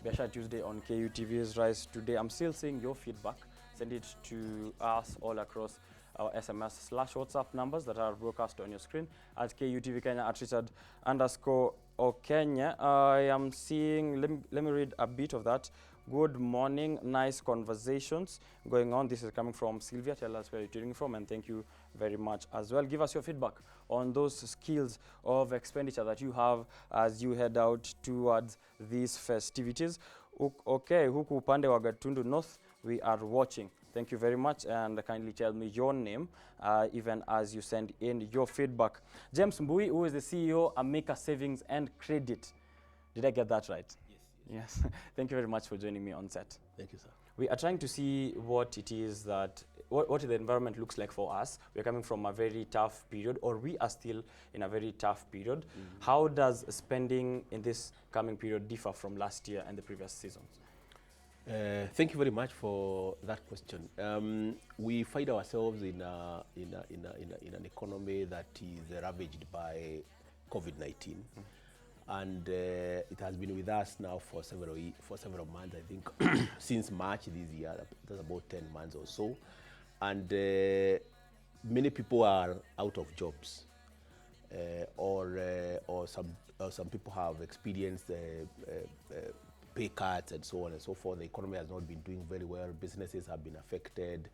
Biashara Tuesday on KUTV's Rise Today. I'm still seeing your feedback. Send it to us all across our SMS/WhatsApp numbers that are broadcast on your screen at KUTV Kenya at Richard_Okenya. I am seeing, let me read a bit of that. Good morning, nice conversations going on. This is coming from Sylvia. Tell us where you're tuning from, and thank you very much as well. Give us your feedback on those skills of expenditure that you have as you head out towards these festivities. Okay, huku upande wa Gatundu North, we are watching. Thank you very much, and kindly tell me your name even as you send in your feedback. James Mbui, who is the CEO, Amika Savings and Credit. Did I get that right? Yes. Thank you very much for joining me on set. Thank you, sir. We are trying to see what it is that, what the environment looks like for us. We're coming from a very tough period, or we are still in a very tough period. How does spending in this coming period differ from last year and the previous seasons? Thank you very much for that question. We find ourselves in an economy that is ravaged by COVID-19. And it has been with us now for several months, I think, since March this year. That's about 10 months or so. And many people are out of jobs, or some people have experienced pay cuts and so on and so forth. The economy has not been doing very well. Businesses have been affected.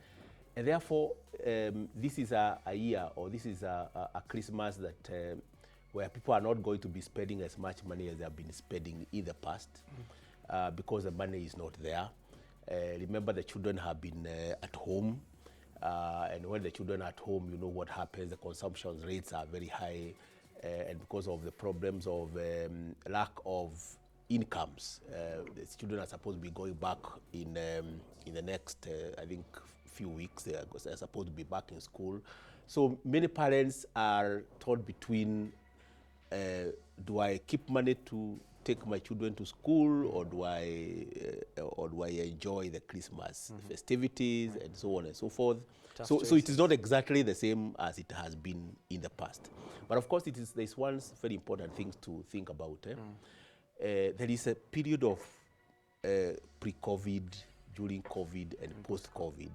And therefore, this is a year, or this is a Christmas that where people are not going to be spending as much money as they have been spending in the past, because the money is not there. Remember, the children have been at home, and when the children are at home, you know what happens. The consumption rates are very high, and because of the problems of lack of incomes, the children are supposed to be going back in the next, I think, few weeks. They're supposed to be back in school. So many parents are torn between, do I keep money to take my children to school, or do I enjoy the Christmas festivities and so on and so forth? So it is not exactly the same as it has been in the past. But of course, there's one very important thing to think about. There is a period of pre-COVID, during COVID, and post-COVID.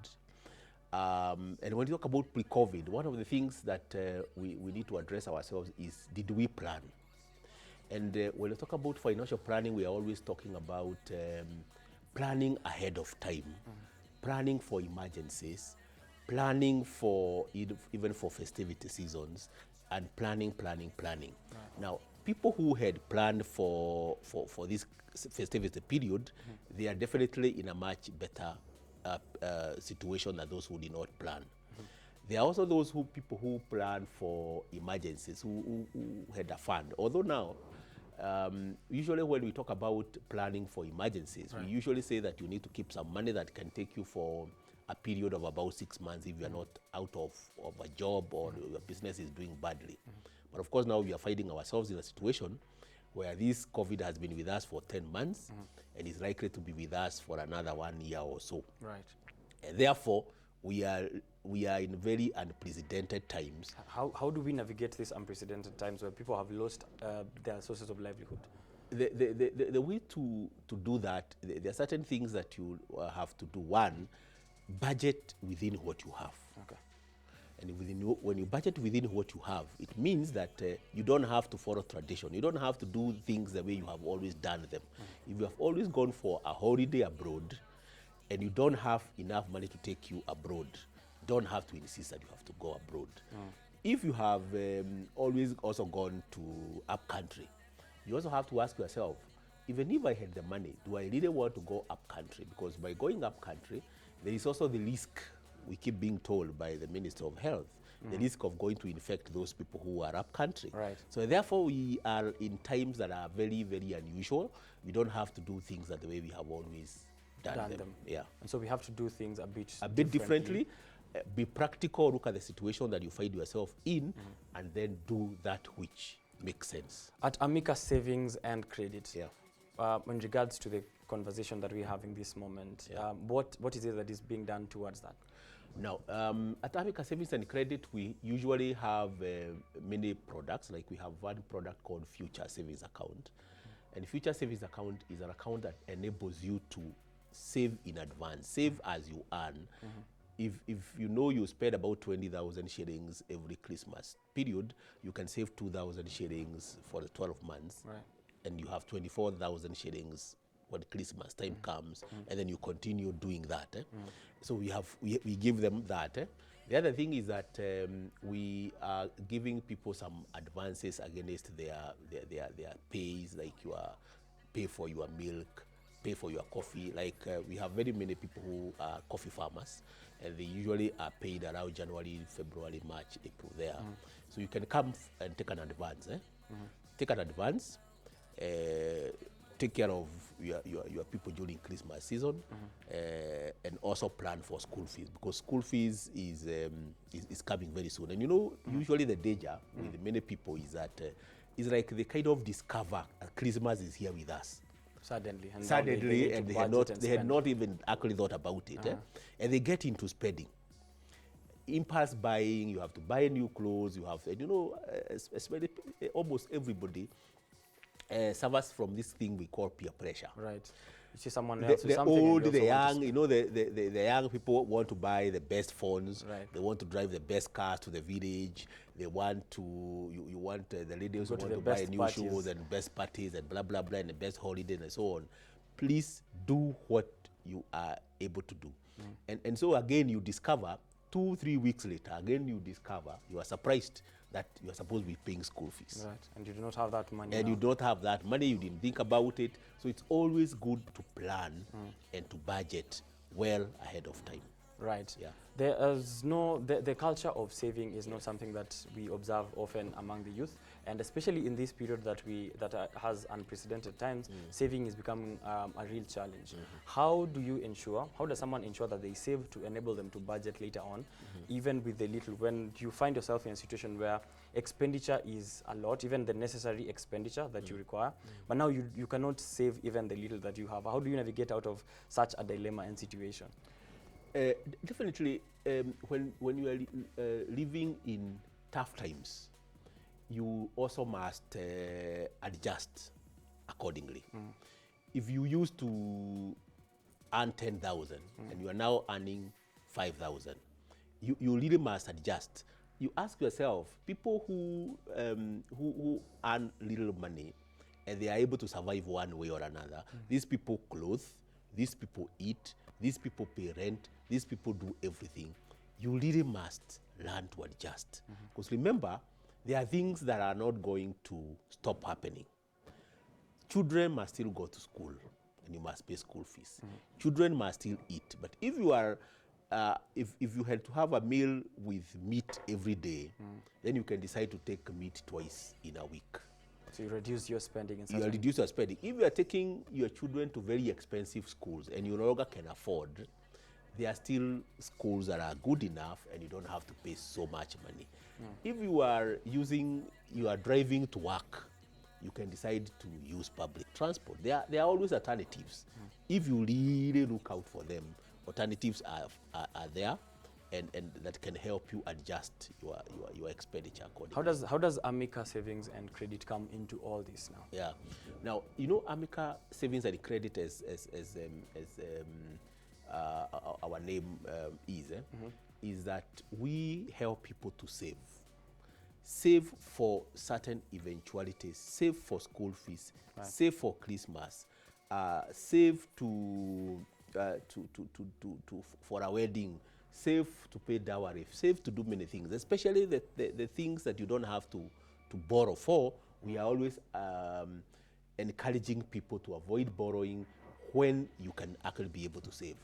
And when you talk about pre-COVID, one of the things that we need to address ourselves is, did we plan? And when we talk about financial planning, we are always talking about planning ahead of time, planning for emergencies, planning for even for festivity seasons, and planning. Right. Now, people who had planned for this festivity period, they are definitely in a much better situation than those who did not plan. There are also those people who plan for emergencies, who had a fund. Although now, usually when we talk about planning for emergencies, we usually say that you need to keep some money that can take you for a period of about 6 months if you are not out of a job, or your business is doing badly. But of course, now we are finding ourselves in a situation where this COVID has been with us for 10 months and is likely to be with us for another 1 year or so. Right. And therefore, we are in very unprecedented times. How do we navigate these unprecedented times where people have lost their sources of livelihood? The way to do that, there are certain things that you have to do. One, budget within what you have. Okay. And when you budget within what you have, it means that you don't have to follow tradition. You don't have to do things the way you have always done them. If you have always gone for a holiday abroad and you don't have enough money to take you abroad, don't have to insist that you have to go abroad. If you have always also gone to up country, you also have to ask yourself, even if I had the money, do I really want to go up country? Because by going up country, there is also the risk, we keep being told by the Minister of Health, the risk of going to infect those people who are up country. Right. So therefore, we are in times that are very, very unusual. We don't have to do things the way we have always done them. Yeah. And so we have to do things a bit differently. Be practical, look at the situation that you find yourself in, and then do that which makes sense. At Amika Savings and Credit, in regards to the conversation that we're having this moment, what is it that is being done towards that? Now, at Amika Savings and Credit, we usually have many products. Like, we have one product called Future Savings Account. And future savings account is an account that enables you to save in advance, save as you earn. If you know you spend about 20,000 shillings every Christmas period, you can save 2,000 shillings for the 12 months, Right. and you have 24,000 shillings when Christmas time comes, and then you continue doing that. So we give them that. The other thing is that we are giving people some advances against their pays, like pay for your milk, pay for your coffee. Like we have very many people who are coffee farmers, and they usually are paid around January, February, March, April there. So you can come and take an advance. Take an advance, take care of your people during Christmas season, and also plan for school fees, because school fees is coming very soon. And you know, usually the danger with many people is that it's like they kind of discover Christmas is here with us. Suddenly, and they had not even actually thought about it, and they get into spending, impulse buying. You have to buy new clothes. You have, you know, especially almost everybody suffers from this thing we call peer pressure. Right. You see someone else with the something, old, and you the also want young, to you know, the young people want to buy the best phones. Right. They want to drive the best cars to the village. They want to, you want the ladies who Go to want the to buy best new parties. shoes and best parties and blah, blah, blah, and the best holiday and so on. Please do what you are able to do. And so again, you discover 2-3 weeks later, again you discover, you are surprised that you are supposed to be paying school fees. Right, and you do not have that money And now. you don't have that money, you didn't think about it. So it's always good to plan and to budget well ahead of time. Right. Yeah. There is the culture of saving is not something that we observe often among the youth, and especially in this period that has unprecedented times, saving is becoming a real challenge. How does someone ensure that they save to enable them to budget later on, even with the little, when you find yourself in a situation where expenditure is a lot, even the necessary expenditure that you require, but now you cannot save even the little that you have? How do you navigate out of such a dilemma and situation? Definitely, when you are living in tough times, you also must adjust accordingly. If you used to earn 10,000 and you are now earning 5,000, you really must adjust. You ask yourself, people who earn little money and they are able to survive one way or another, these people clothe, these people eat, these people pay rent, these people do everything. You really must learn to adjust. Because remember, there are things that are not going to stop happening. Children must still go to school, and you must pay school fees. Children must still eat. But if you are, if you had to have a meal with meat every day, then you can decide to take meat twice in a week. So you reduce your spending in such You reduce your spending. If you are taking your children to very expensive schools and you no longer can afford, there are still schools that are good enough and you don't have to pay so much money. If you are driving to work, you can decide to use public transport. There are always alternatives. If you really look out for them, alternatives are there, and that can help you adjust your expenditure accordingly. How does Amica Savings and Credit come into all this now? Yeah. Now, you know, Amica Savings and Credit, as our name is that we help people to save. Save for certain eventualities, save for school fees, save for Christmas, save for a wedding, save to pay dowry, save to do many things, especially the things that you don't have to borrow for. We are always encouraging people to avoid borrowing when you can actually be able to save.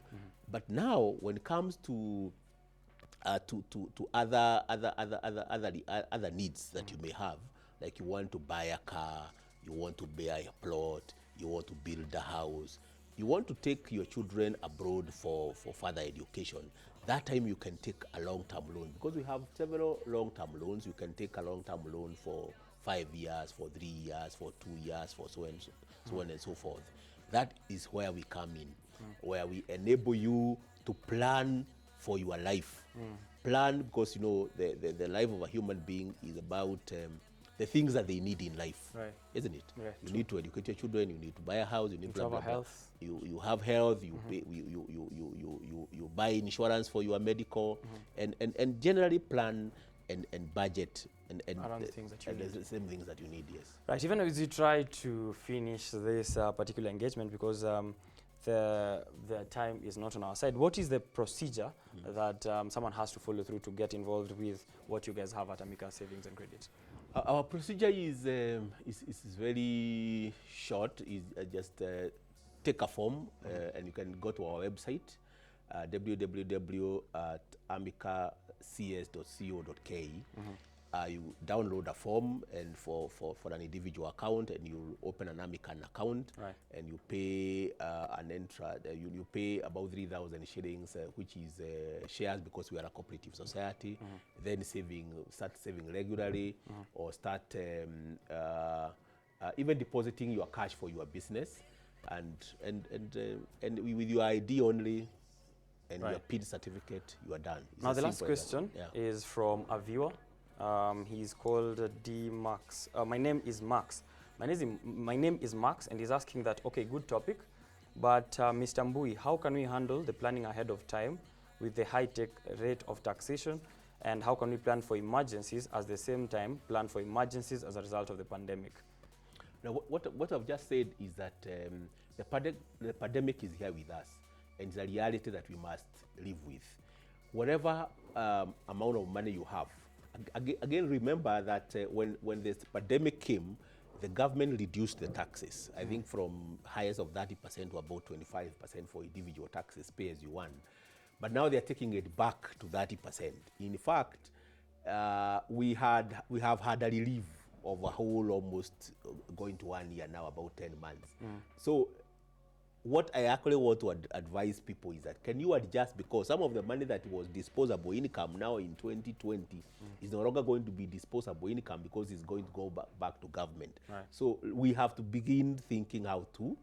But now, when it comes to other needs that you may have, like you want to buy a car, you want to buy a plot, you want to build a house, you want to take your children abroad for further education, that time you can take a long-term loan, because we have several long-term loans. You can take a long-term loan for 5 years, for 3 years, for 2 years, for so on and so forth. That is where we come in, where we enable you to plan for your life. Plan, because you know the life of a human being is about the things that they need in life, Right. isn't it? Yeah, you true. need to educate your children, you need to buy a house, you need to have blah, a blah, blah. health. You have health, you pay, you buy insurance for your medical, and generally plan and budget and Around the things that you need. the same things that you need. Yes. Right, even as you try to finish this particular engagement, because the time is not on our side, what is the procedure that someone has to follow through to get involved with what you guys have at Amica Savings and Credit? Our procedure is very short. Is just take a form, and you can go to our website, www.amicacs.co.ke. You download a form, and for an individual account, and you open an Amican account, Right. and you pay you pay about 3,000 shillings, which is shares, because we are a cooperative society. Then start saving regularly, or start even depositing your cash for your business, and with your ID only and Right. your PIN certificate, you are done. It's Now, as the last simple as that. question Yeah. is from a viewer. He's called D Max. My name is Max. My name is Max, and he's asking that, okay, good topic, but Mr. Mbui, how can we handle the planning ahead of time with the high-tech rate of taxation, and how can we plan for emergencies at the same time plan for emergencies as a result of the pandemic? Now, what I've just said is that the pandemic is here with us, and it's a reality that we must live with. Whatever amount of money you have, again, remember that when this pandemic came, the government reduced the taxes, I think from highest of 30% to about 25% for individual taxes, pay as you want. But now they're taking it back to 30%. In fact, we have had a relief of a whole almost going to 1 year now, about 10 months. So what I actually want to advise people is that, can you adjust, because some of the money that was disposable income now in 2020 is no longer going to be disposable income, because it's going to go back to government. Right. So we have to begin thinking how to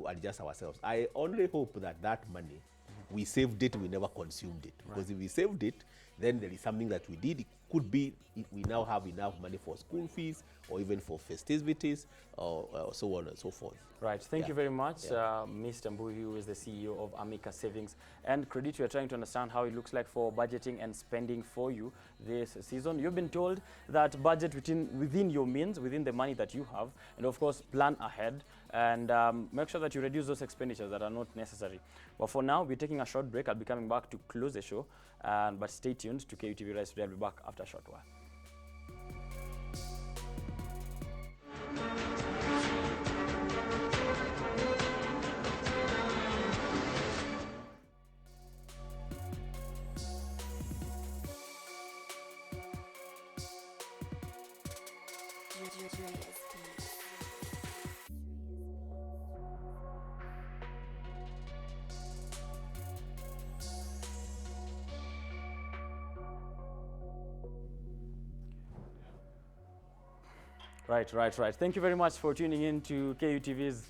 adjust ourselves. I only hope that money, we saved it, we never consumed it. Because if we saved it, then there is something that we did. It could be we now have enough money for school fees, or even for festivities, or so on and so forth. Right. Thank you very much, Mr. Mbui, who is the CEO of Amica Savings and Credit. We are trying to understand how it looks like for budgeting and spending for you this season. You've been told that budget within your means, within the money that you have, and of course plan ahead, and make sure that you reduce those expenditures that are not necessary. But for now, we're taking a short break. I'll be coming back to close the show, but stay tuned to KUTV Rise Today. I'll be back after a short while. Right. Thank you very much for tuning in to KUTV's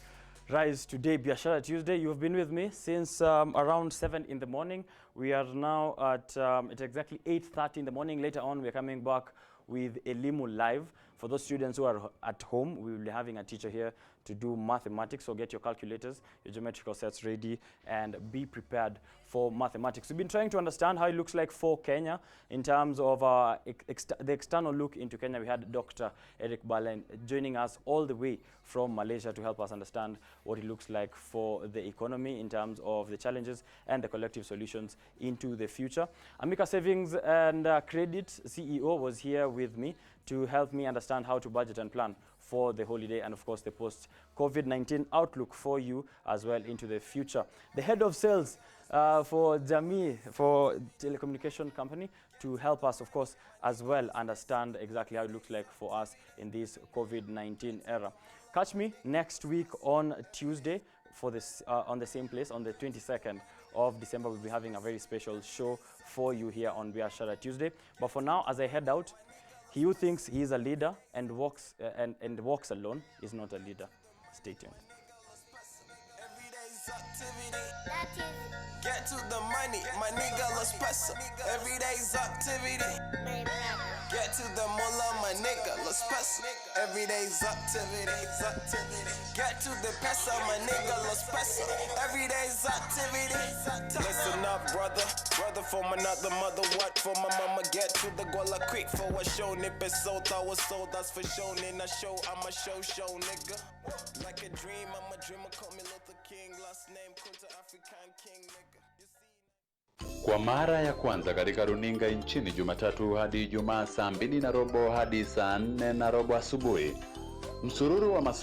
Rise Today, Biashara Tuesday. You've been with me since around 7 in the morning. We are now at it's exactly 8:30 in the morning. Later on, we're coming back with Elimu Live. For those students who are at home, we will be having a teacher here to do mathematics. So get your calculators, your geometrical sets ready, and be prepared for mathematics. We've been trying to understand how it looks like for Kenya in terms of the external look into Kenya. We had Dr. Eric Balen joining us all the way from Malaysia to help us understand what it looks like for the economy in terms of the challenges and the collective solutions into the future. Amica Savings and Credit CEO was here with me to help me understand how to budget and plan for the holiday, and of course the post-COVID-19 outlook for you as well into the future. The head of sales for Jamii, for telecommunication company, to help us, of course, as well understand exactly how it looks like for us in this COVID-19 era. Catch me next week on Tuesday for this on the same place on the 22nd of December. We'll be having a very special show for you here on Biashara Tuesday. But for now, as I head out, he who thinks he is a leader and walks alone is not a leader. Stay tuned. Get to the money, my nigga, let's press up. Every day's activity. Get to the mullah, my nigga, let's press. Every day's activities, activity. Get to the pesa, my nigga, let's press. Every day's activities, activity. Listen up, brother, brother from another mother. What for my mama? Get to the gola quick for a show. Nip is sold, I was sold, that's for show. In a show, I'm a show, nigga. Like a dream, I'm a dreamer. Call me Luther King, last name Kunta African King, nigga. Kwa mara ya kwanza katika runinga nchini Jumatatu hadi Ijumaa saa 2:15 hadi saa 4:15 asubuhi. Msururu wa masomo